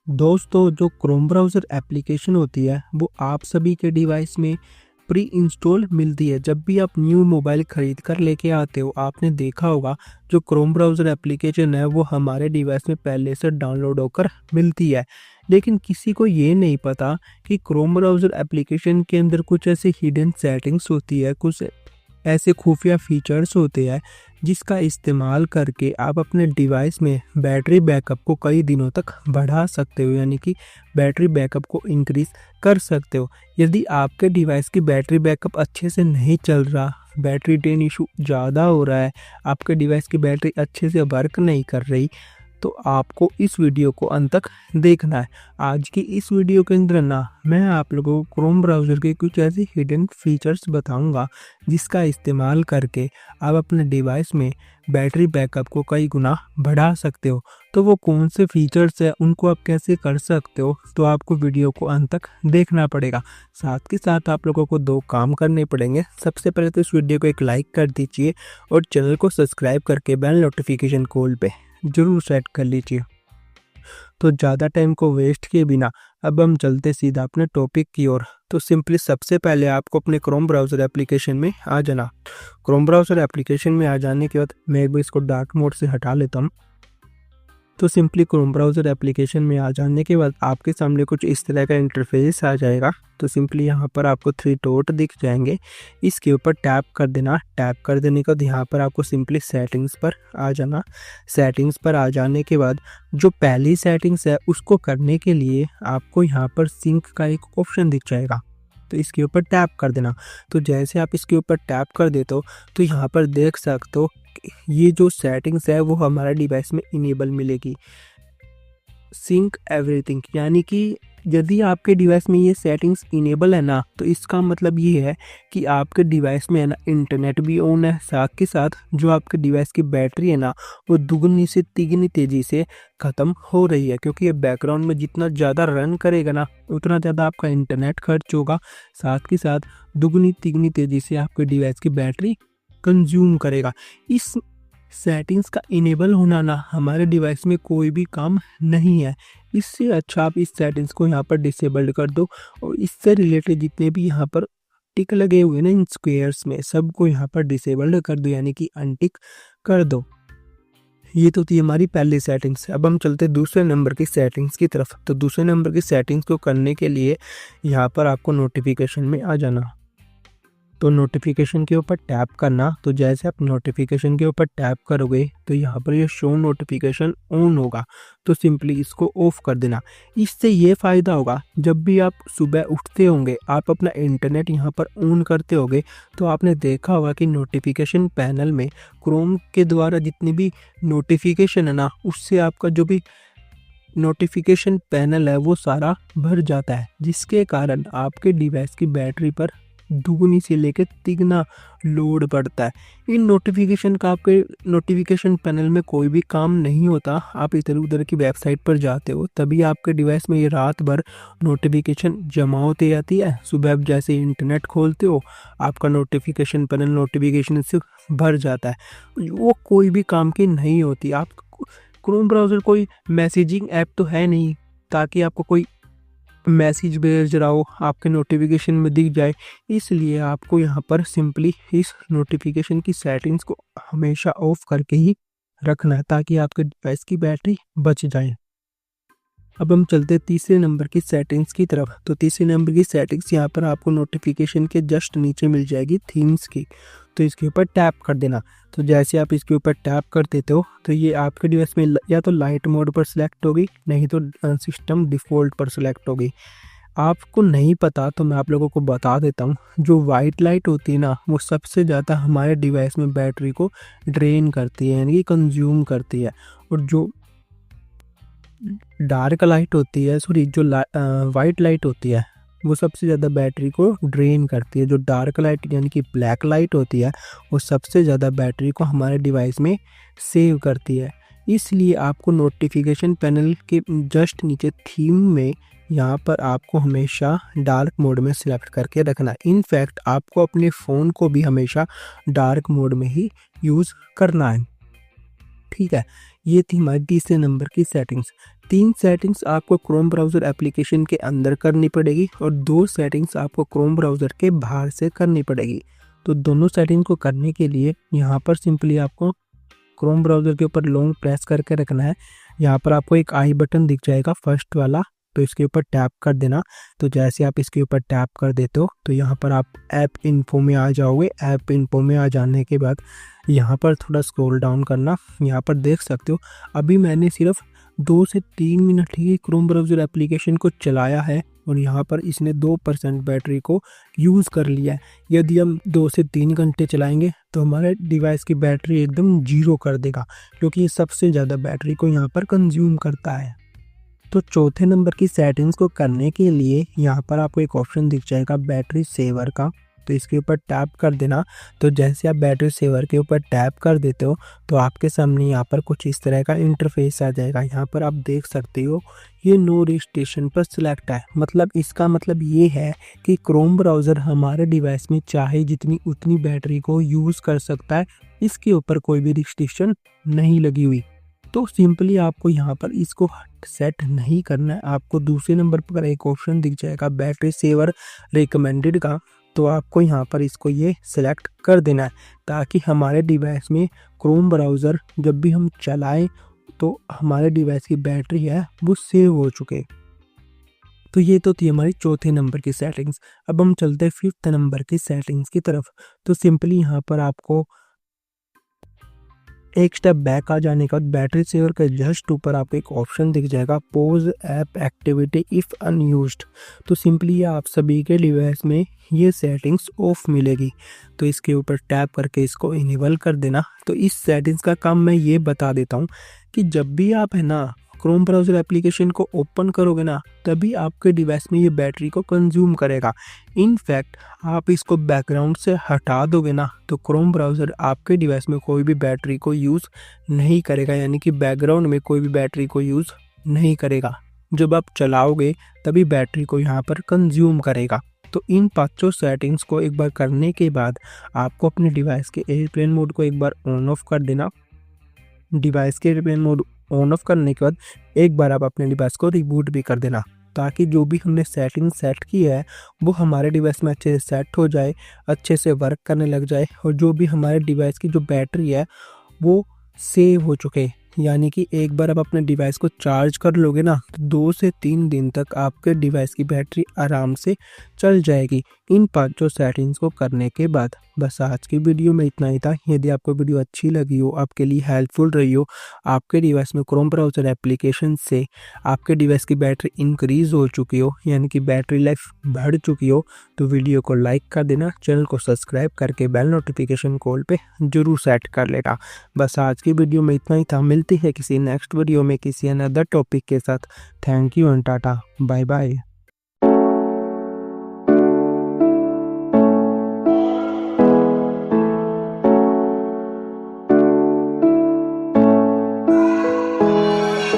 दोस्तों, जो Chrome browser application होती है वो आप सभी के डिवाइस में प्री इंस्टॉल मिलती है। जब भी आप न्यू मोबाइल ख़रीद कर लेके आते हो, आपने देखा होगा जो क्रोम ब्राउज़र एप्लीकेशन है वो हमारे डिवाइस में पहले से डाउनलोड होकर मिलती है। लेकिन किसी को ये नहीं पता कि क्रोम ब्राउज़र एप्लीकेशन के अंदर कुछ ऐसी हिडन सेटिंग्स होती है, कुछ ऐसे खुफिया फीचर्स होते हैं जिसका इस्तेमाल करके आप अपने डिवाइस में बैटरी बैकअप को कई दिनों तक बढ़ा सकते हो, यानी कि बैटरी बैकअप को इंक्रीज़ कर सकते हो। यदि आपके डिवाइस की बैटरी बैकअप अच्छे से नहीं चल रहा, बैटरी ड्रेन इशू ज़्यादा हो रहा है, आपके डिवाइस की बैटरी अच्छे से वर्क नहीं कर रही, तो आपको इस वीडियो को अंत तक देखना है। आज की इस वीडियो के अंदर मैं आप लोगों को क्रोम ब्राउज़र के कुछ ऐसे हिडन फीचर्स बताऊंगा जिसका इस्तेमाल करके आप अपने डिवाइस में बैटरी बैकअप को कई गुना बढ़ा सकते हो। तो वो कौन से फीचर्स है, उनको आप कैसे कर सकते हो, तो आपको वीडियो को अंत तक देखना पड़ेगा। साथ के साथ आप लोगों को 2 काम करने पड़ेंगे। सबसे पहले तो इस वीडियो को एक लाइक कर दीजिए और चैनल को सब्सक्राइब करके बेल नोटिफिकेशन कॉल पे ज़रूर सेट कर लीजिए। तो ज़्यादा टाइम को वेस्ट किए बिना अब हम चलते सीधा अपने टॉपिक की ओर। तो सिंपली सबसे पहले आपको अपने क्रोम ब्राउज़र एप्लीकेशन में आ जाना। क्रोम ब्राउज़र एप्लीकेशन में आ जाने के बाद मैं एक बार इसको डार्क मोड से हटा लेता हूँ। तो सिंपली क्रोम ब्राउज़र एप्लीकेशन में आ जाने के बाद आपके सामने कुछ इस तरह का इंटरफेस आ जाएगा। तो सिंपली यहाँ पर आपको 3 डॉट दिख जाएंगे, इसके ऊपर टैप कर देना। टैप कर देने के बाद यहाँ पर आपको सिंपली सेटिंग्स पर आ जाना। सेटिंग्स पर आ जाने के बाद जो पहली सेटिंग्स है उसको करने के लिए आपको यहाँ पर सिंक का एक ऑप्शन दिख जाएगा, तो इसके ऊपर टैप कर देना। तो जैसे आप इसके ऊपर टैप कर देते हो तो यहाँ पर देख सकते हो ये जो सेटिंग्स है वो हमारे डिवाइस में इनेबल मिलेगी, सिंक एवरीथिंग। यानी कि यदि आपके डिवाइस में ये सेटिंग्स इनेबल है ना, तो इसका मतलब ये है कि आपके डिवाइस में है ना इंटरनेट भी ऑन है, साथ के साथ जो आपके डिवाइस की बैटरी है ना वो दुगनी से तिगनी तेज़ी से ख़त्म हो रही है, क्योंकि ये बैकग्राउंड में जितना ज़्यादा रन करेगा ना उतना ज़्यादा आपका इंटरनेट खर्च होगा, साथ के साथ दुगनी तिगनी तेज़ी से आपके डिवाइस की बैटरी कंज्यूम करेगा। इस सेटिंग्स का इनेबल होना ना हमारे डिवाइस में कोई भी काम नहीं है। इससे अच्छा आप इस सेटिंग्स को यहाँ पर डिसेबल्ड कर दो और इससे रिलेटेड जितने भी यहाँ पर टिक लगे हुए ना इन स्क्वेयर्स में सबको यहाँ पर डिसेबल्ड कर दो, यानी कि अनटिक कर दो। ये तो थी हमारी पहली सेटिंग्स। अब हम चलते दूसरे नंबर की सेटिंग्स की तरफ। तो दूसरे नंबर की सेटिंग्स को करने के लिए यहाँ पर आपको नोटिफिकेशन में आ जाना। तो नोटिफिकेशन के ऊपर टैप करना। तो जैसे आप नोटिफिकेशन के ऊपर टैप करोगे तो यहाँ पर ये शो नोटिफिकेशन ऑन होगा, तो सिंपली इसको ऑफ कर देना। इससे ये फ़ायदा होगा, जब भी आप सुबह उठते होंगे, आप अपना इंटरनेट यहाँ पर ऑन करते होगे, तो आपने देखा होगा कि नोटिफिकेशन पैनल में क्रोम के द्वारा जितनी भी नोटिफिकेशन है ना उससे आपका जो भी नोटिफिकेशन पैनल है वो सारा भर जाता है, जिसके कारण आपके डिवाइस की बैटरी पर दुगनी से लेकर तिगना लोड पड़ता है। इन नोटिफिकेशन का आपके नोटिफिकेशन पैनल में कोई भी काम नहीं होता। आप इधर उधर की वेबसाइट पर जाते हो तभी आपके डिवाइस में ये रात भर नोटिफिकेशन जमा होती जाती है। सुबह आप जैसे इंटरनेट खोलते हो आपका नोटिफिकेशन पैनल नोटिफिकेशन से भर जाता है, वो कोई भी काम की नहीं होती। आप क्रोम ब्राउज़र कोई मैसेजिंग ऐप तो है नहीं ताकि आपको कोई मैसेज भेज रहा हो आपके नोटिफिकेशन में दिख जाए, इसलिए आपको यहाँ पर सिंपली इस नोटिफिकेशन की सेटिंग्स को हमेशा ऑफ करके ही रखना है ताकि आपके डिवाइस की बैटरी बच जाए। अब हम चलते तीसरे नंबर की सेटिंग्स की तरफ। तो तीसरे नंबर की सेटिंग्स यहाँ पर आपको नोटिफिकेशन के जस्ट नीचे मिल जाएगी थीम्स की, तो इसके ऊपर टैप कर देना। तो जैसे आप इसके ऊपर टैप कर देते हो तो ये आपके डिवाइस में या तो लाइट मोड पर सिलेक्ट होगी, नहीं तो सिस्टम डिफ़ॉल्ट पर सिलेक्ट होगी। आपको नहीं पता तो मैं आप लोगों को बता देता हूँ, जो वाइट लाइट होती है ना वो सबसे ज़्यादा हमारे डिवाइस में बैटरी को ड्रेन करती है, यानी कि कंज्यूम करती है। और जो डार्क लाइट होती है, सॉरी जो वाइट लाइट होती है वो सबसे ज़्यादा बैटरी को ड्रेन करती है। जो डार्क लाइट यानी कि ब्लैक लाइट होती है वो सबसे ज़्यादा बैटरी को हमारे डिवाइस में सेव करती है। इसलिए आपको नोटिफिकेशन पैनल के जस्ट नीचे थीम में यहाँ पर आपको हमेशा डार्क मोड में सिलेक्ट करके रखना। इनफैक्ट आपको अपने फ़ोन को भी हमेशा डार्क मोड में ही यूज़ करना है, ठीक है। ये थी हमारी तीसरे नंबर की सेटिंग्स। 3 सेटिंग्स आपको क्रोम ब्राउज़र एप्लीकेशन के अंदर करनी पड़ेगी और 2 सेटिंग्स आपको क्रोम ब्राउज़र के बाहर से करनी पड़ेगी। तो दोनों सेटिंग को करने के लिए यहाँ पर सिंपली आपको क्रोम ब्राउज़र के ऊपर लॉन्ग प्रेस करके रखना है। यहाँ पर आपको एक आई बटन दिख जाएगा फर्स्ट वाला, तो इसके ऊपर टैप कर देना। तो जैसे आप इसके ऊपर टैप कर देते हो तो यहाँ पर आप ऐप इन्फो में आ जाओगे। ऐप इन्फो में आ जाने के बाद यहाँ पर थोड़ा स्क्रॉल डाउन करना। यहाँ पर देख सकते हो अभी मैंने सिर्फ 2 से 3 मिनट ही क्रोम ब्राउज़र एप्लीकेशन को चलाया है और यहाँ पर इसने 2% बैटरी को यूज़ कर लिया है। यदि हम 2 से 3 घंटे चलाएंगे तो हमारे डिवाइस की बैटरी एकदम जीरो कर देगा, क्योंकि ये सबसे ज़्यादा बैटरी को यहाँ पर कंज्यूम करता है। तो चौथे नंबर की सेटिंग्स को करने के लिए यहाँ पर आपको एक ऑप्शन दिख जाएगा बैटरी सेवर का, तो इसके ऊपर टैप कर देना। तो जैसे आप बैटरी सेवर के ऊपर टैप कर देते हो तो आपके सामने यहाँ पर कुछ इस तरह का इंटरफेस आ जाएगा। यहाँ पर आप देख सकते हो ये नो रिस्ट्रिक्शन पर सिलेक्ट है। मतलब इसका मतलब ये है कि क्रोम ब्राउज़र हमारे डिवाइस में चाहे जितनी उतनी बैटरी को यूज़ कर सकता है, इसके ऊपर कोई भी रिस्ट्रिक्शन नहीं लगी हुई। तो सिंपली आपको यहाँ पर इसको सेट नहीं करना है। आपको दूसरे नंबर पर एक ऑप्शन दिख जाएगा बैटरी सेवर रिकमेंडेड का, तो आपको यहाँ पर इसको ये सिलेक्ट कर देना है ताकि हमारे डिवाइस में क्रोम ब्राउज़र जब भी हम चलाएं तो हमारे डिवाइस की बैटरी है वो सेव हो चुके। तो ये तो थी हमारी चौथे नंबर की सेटिंग्स। अब हम चलते हैं 5th नंबर की सेटिंग्स की तरफ। तो सिंपली यहाँ पर आपको एक स्टेप बैक आ जाने के बाद बैटरी सेवर के जस्ट ऊपर आपको एक ऑप्शन दिख जाएगा pose app activity if unused. तो सिंपली ये आप सभी के डिवाइस में ये सेटिंग्स ऑफ मिलेगी, तो इसके ऊपर टैप करके इसको इनेबल कर देना। तो इस सेटिंग्स का काम मैं ये बता देता हूँ कि जब भी आप है ना क्रोम ब्राउज़र एप्लीकेशन को ओपन करोगे ना, तभी आपके डिवाइस में ये बैटरी को कंज्यूम करेगा। इनफैक्ट आप इसको बैकग्राउंड से हटा दोगे ना तो क्रोम ब्राउज़र आपके डिवाइस में कोई भी बैटरी को यूज़ नहीं करेगा, यानी कि बैकग्राउंड में कोई भी बैटरी को यूज़ नहीं करेगा। जब आप चलाओगे तभी बैटरी को यहाँ पर कंज्यूम करेगा। तो इन 5 सेटिंग्स को एक बार करने के बाद आपको अपने डिवाइस के एयरप्लेन मोड को एक बार ऑन ऑफ कर देना। डिवाइस के एयरप्लेन मोड ऑन ऑफ करने के बाद एक बार आप अपने डिवाइस को रिबूट भी कर देना, ताकि जो भी हमने सेटिंग सेट की है वो हमारे डिवाइस में अच्छे से सेट हो जाए, अच्छे से वर्क करने लग जाए और जो भी हमारे डिवाइस की जो बैटरी है वो सेव हो चुके। यानी कि एक बार आप अपने डिवाइस को चार्ज कर लोगे ना तो 2 से 3 दिन तक आपके डिवाइस की बैटरी आराम से चल जाएगी इन 5 सेटिंग्स को करने के बाद। बस आज की वीडियो में इतना ही था। यदि आपको वीडियो अच्छी लगी हो, आपके लिए हेल्पफुल रही हो, आपके डिवाइस में क्रोम ब्राउज़र एप्लीकेशन से आपके डिवाइस की बैटरी इंक्रीज़ हो चुकी हो, यानी कि बैटरी लाइफ बढ़ चुकी हो, तो वीडियो को लाइक कर देना, चैनल को सब्सक्राइब करके बेल नोटिफिकेशन कॉल पे ज़रूर सेट कर लेना। बस आज की वीडियो में इतना ही था। मिलती है किसी नेक्स्ट वीडियो में किसी अनदर टॉपिक के साथ। Thank you and tata, bye bye.